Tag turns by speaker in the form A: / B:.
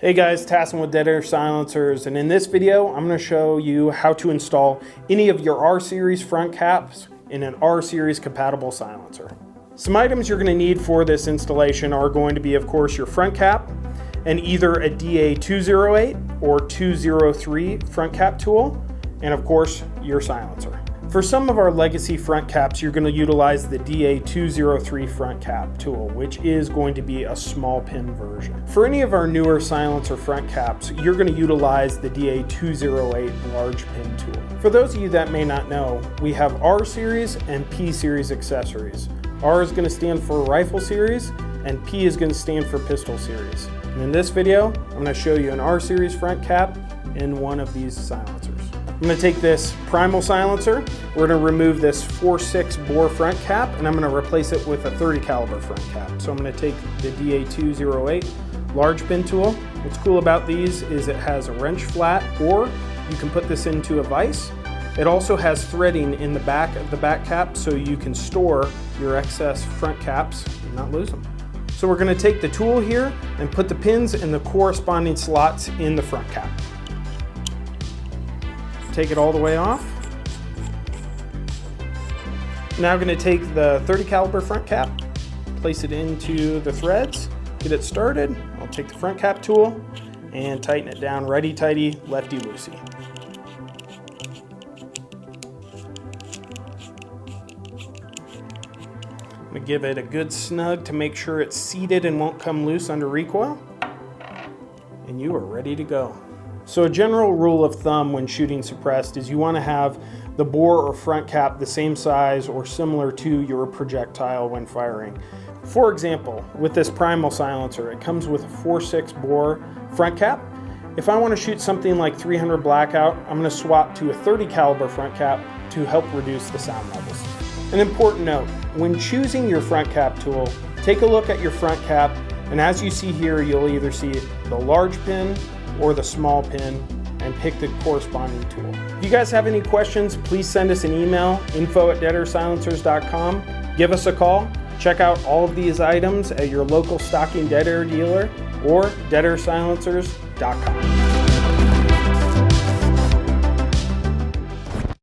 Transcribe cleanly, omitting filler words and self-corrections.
A: Hey guys, Tassin with Dead Air Silencers, and in this video I'm going to show you how to install any of your R-Series front caps in an R-Series compatible silencer. Some items you're going to need for this installation are going to be, of course, your front cap and either a DA208 or 203 front cap tool, and of course your silencer. For some of our legacy front caps, you're going to utilize the DA203 front cap tool, which is going to be a small pin version. For any of our newer silencer front caps, you're going to utilize the DA208 large pin tool. For those of you that may not know, we have R series and P series accessories. R is going to stand for rifle series and P is going to stand for pistol series. And in this video, I'm going to show you an R series front cap in one of these silencers. I'm going to take this Primal silencer, we're going to remove this 4.6 bore front cap, and I'm going to replace it with a 30 caliber front cap. So I'm going to take the DA208 large pin tool. What's cool about these is it has a wrench flat, or you can put this into a vise. It also has threading in the back of the back cap, so you can store your excess front caps and not lose them. So we're going to take the tool here and put the pins in the corresponding slots in the front cap. Take it all the way off. Now I'm going to take the 30 caliber front cap, place it into the threads, get it started. I'll take the front cap tool and tighten it down righty-tighty, lefty-loosey. I'm going to give it a good snug to make sure it's seated and won't come loose under recoil. And you are ready to go. So a general rule of thumb when shooting suppressed is you want to have the bore or front cap the same size or similar to your projectile when firing. For example, with this Primal silencer, it comes with a 4.6 bore front cap. If I want to shoot something like 300 blackout, I'm going to swap to a 30 caliber front cap to help reduce the sound levels. An important note, when choosing your front cap tool, take a look at your front cap, and as you see here, you'll either see the large pin or the small pin, and pick the corresponding tool. If you guys have any questions, please send us an email, info@deadairsilencers.com. Give us a call. Check out all of these items at your local stocking Dead Air dealer or deadairsilencers.com.